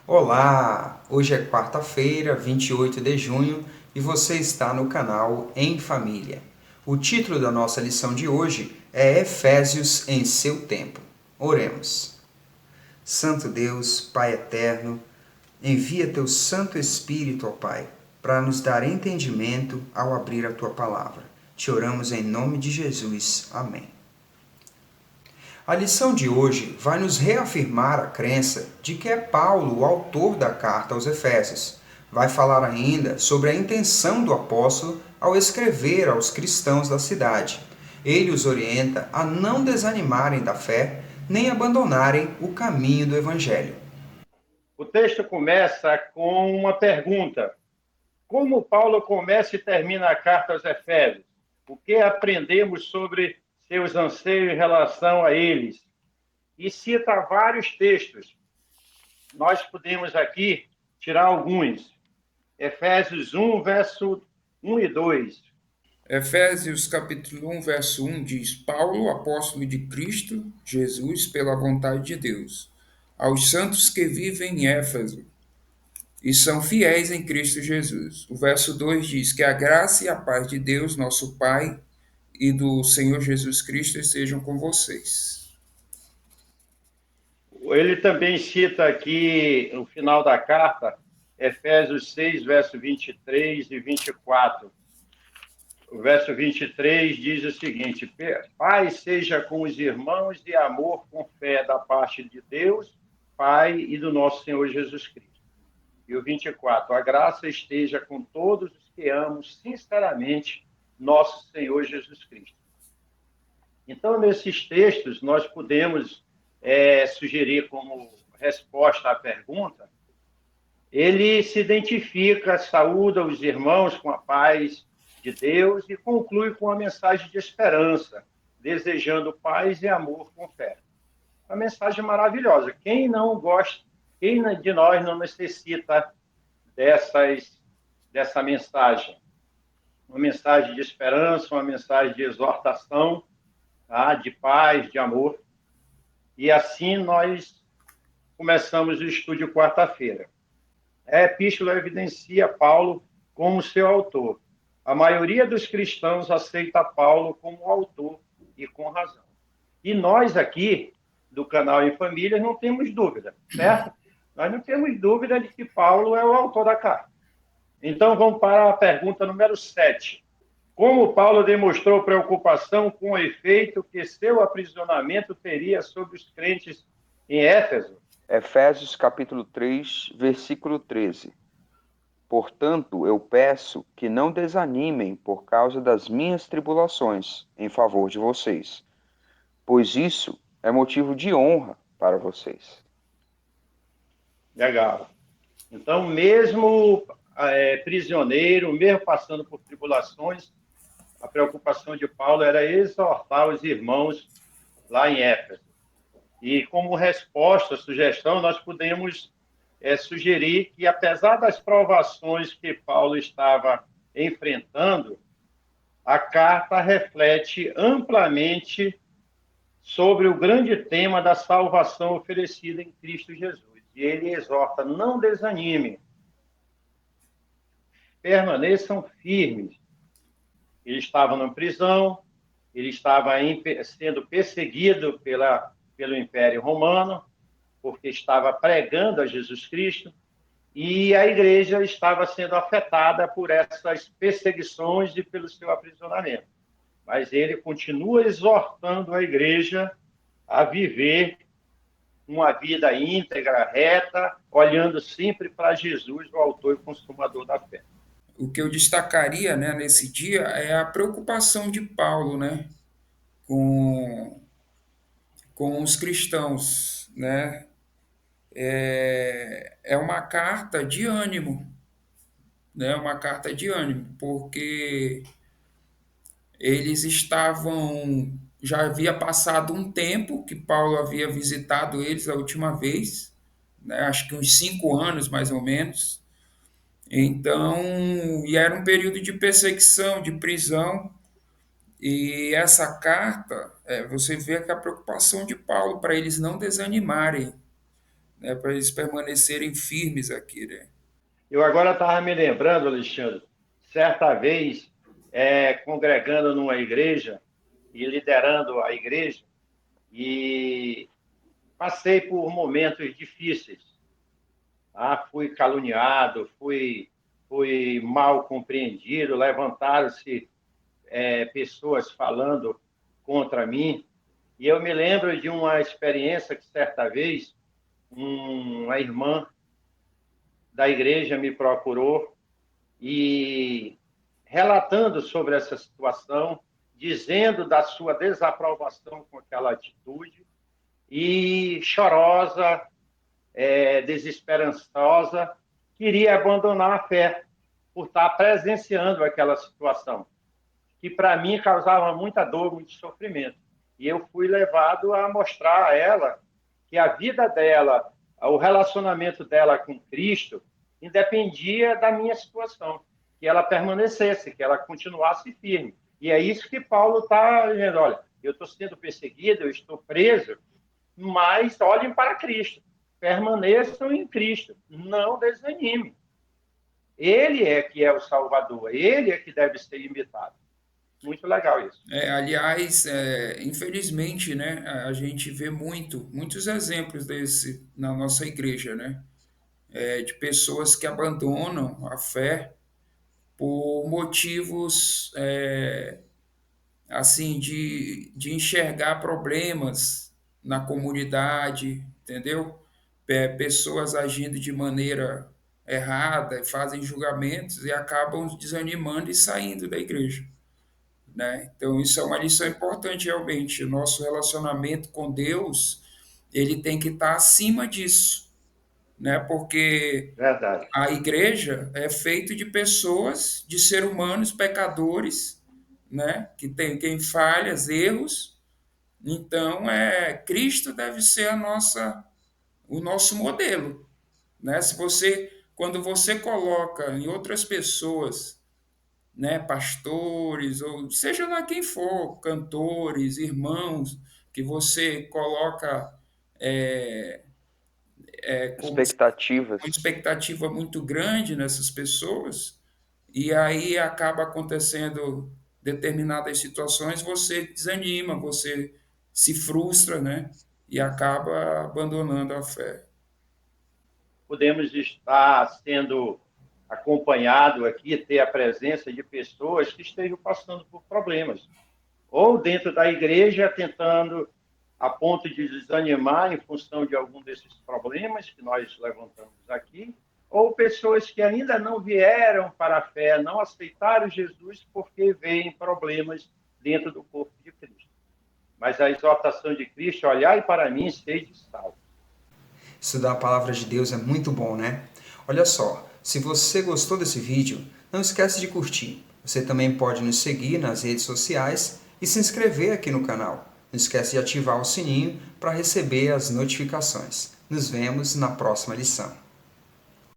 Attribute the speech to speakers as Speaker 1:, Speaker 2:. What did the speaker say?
Speaker 1: Olá! Hoje é quarta-feira, 28 de junho, e você está no canal Em Família. O título da nossa lição de hoje é Efésios em seu tempo. Oremos. Santo Deus, Pai eterno, envia teu Santo Espírito, ó Pai, para nos dar entendimento ao abrir a tua palavra. Te oramos em nome de Jesus. Amém. A lição de hoje vai nos reafirmar a crença de que é Paulo o autor da carta aos Efésios. Vai falar ainda sobre a intenção do apóstolo ao escrever aos cristãos da cidade. Ele os orienta a não desanimarem da fé nem abandonarem o caminho do Evangelho.
Speaker 2: O texto começa com uma pergunta: como Paulo começa e termina a carta aos Efésios? O que aprendemos sobre seus anseios em relação a eles? E cita vários textos. Nós podemos aqui tirar alguns. Efésios 1, verso 1 e 2.
Speaker 3: Efésios capítulo 1, verso 1 diz: Paulo, apóstolo de Cristo Jesus, pela vontade de Deus, aos santos que vivem em Éfeso e são fiéis em Cristo Jesus. O verso 2 diz que a graça e a paz de Deus, nosso Pai, e do Senhor Jesus Cristo estejam com vocês.
Speaker 2: Ele também cita aqui, no final da carta, Efésios 6, verso 23 e 24. O verso 23 diz o seguinte: paz seja com os irmãos e amor com fé da parte de Deus, Pai e do nosso Senhor Jesus Cristo. E o 24: a graça esteja com todos os que amam sinceramente nosso Senhor Jesus Cristo. Então, nesses textos, nós podemos sugerir como resposta à pergunta, ele se identifica, saúda os irmãos com a paz de Deus e conclui com a mensagem de esperança, desejando paz e amor com fé. Uma mensagem maravilhosa. Quem não gosta, quem de nós não necessita dessa mensagem? Uma mensagem de esperança, uma mensagem de exortação, tá? De paz, de amor. E assim nós começamos o estudo quarta-feira. A epístola evidencia Paulo como seu autor. A maioria dos cristãos aceita Paulo como autor e com razão. E nós aqui, do canal Em Família, não temos dúvida, certo? Nós não temos dúvida de que Paulo é o autor da carta. Então, vamos para a pergunta número 7. Como Paulo demonstrou preocupação com o efeito que seu aprisionamento teria sobre os crentes em Éfeso?
Speaker 4: Efésios capítulo 3, versículo 13. Portanto, eu peço que não desanimem por causa das minhas tribulações em favor de vocês, pois isso é motivo de honra para vocês.
Speaker 2: Legal. Então, mesmo prisioneiro, mesmo passando por tribulações, a preocupação de Paulo era exortar os irmãos lá em Éfeso. E como resposta, sugestão, nós podemos sugerir que, apesar das provações que Paulo estava enfrentando, a carta reflete amplamente sobre o grande tema da salvação oferecida em Cristo Jesus. E ele exorta: não desanime, permaneçam firmes. Ele estava na prisão, ele estava sendo perseguido pelo Império Romano, porque estava pregando a Jesus Cristo, e a igreja estava sendo afetada por essas perseguições e pelo seu aprisionamento. Mas ele continua exortando a igreja a viver uma vida íntegra, reta, olhando sempre para Jesus, o autor e consumador da fé.
Speaker 3: O que eu destacaria, né, nesse dia é a preocupação de Paulo, né, com, com os cristãos, né? É uma carta de ânimo, né? Uma carta de ânimo, porque eles estavam, já havia passado um tempo que Paulo havia visitado eles a última vez, né? Acho que uns 5 anos mais ou menos. Então, e era um período de perseguição, de prisão, e essa carta, você vê que a preocupação de Paulo para eles não desanimarem, né, para eles permanecerem firmes aqui, né?
Speaker 2: Eu agora estava me lembrando, Alexandre, certa vez, congregando numa igreja e liderando a igreja, e passei por momentos difíceis. Tá? Fui caluniado, fui mal compreendido, levantaram-se pessoas falando contra mim. E eu me lembro de uma experiência que, certa vez, uma irmã da igreja me procurou e relatando sobre essa situação, dizendo da sua desaprovação com aquela atitude e chorosa, desesperançosa, queria abandonar a fé por estar presenciando aquela situação, que para mim causava muita dor, muito sofrimento. E eu fui levado a mostrar a ela que a vida dela, o relacionamento dela com Cristo, independia da minha situação, que ela permanecesse, que ela continuasse firme. E é isso que Paulo está dizendo, olha, eu estou sendo perseguido, eu estou preso, mas olhem para Cristo, permaneçam em Cristo, não desanimem. Ele é que é o Salvador, ele é que deve ser imitado. Muito legal isso.
Speaker 3: Aliás, infelizmente, né, a gente vê muitos exemplos desse na nossa igreja, né? De pessoas que abandonam a fé por motivos assim de enxergar problemas na comunidade, entendeu? Pessoas agindo de maneira errada, fazem julgamentos e acabam desanimando e saindo da igreja, né? Então isso é uma lição importante realmente. O nosso relacionamento com Deus, ele tem que estar acima disso, né? Porque
Speaker 2: Verdade.
Speaker 3: a igreja é feita de pessoas, de seres humanos pecadores, né? Que tem falhas, erros. Então, Cristo deve ser o nosso modelo, né? Quando você coloca em outras pessoas, né, pastores ou seja lá quem for, cantores, irmãos, que você coloca como uma
Speaker 4: Expectativas.
Speaker 3: expectativa muito grande nessas pessoas, e aí acaba acontecendo determinadas situações, você desanima, você se frustra, né? E acaba abandonando a fé.
Speaker 2: Podemos estar sendo acompanhado aqui, ter a presença de pessoas que estejam passando por problemas, ou dentro da igreja tentando a ponto de desanimar em função de algum desses problemas que nós levantamos aqui, ou pessoas que ainda não vieram para a fé, não aceitaram Jesus porque veem problemas dentro do corpo de Cristo. Mas a exortação de Cristo, olhai para mim, sede salvo.
Speaker 1: Estudar a palavra de Deus é muito bom, né? Olha só, se você gostou desse vídeo, não esquece de curtir. Você também pode nos seguir nas redes sociais e se inscrever aqui no canal. Não esquece de ativar o sininho para receber as notificações. Nos vemos na próxima lição.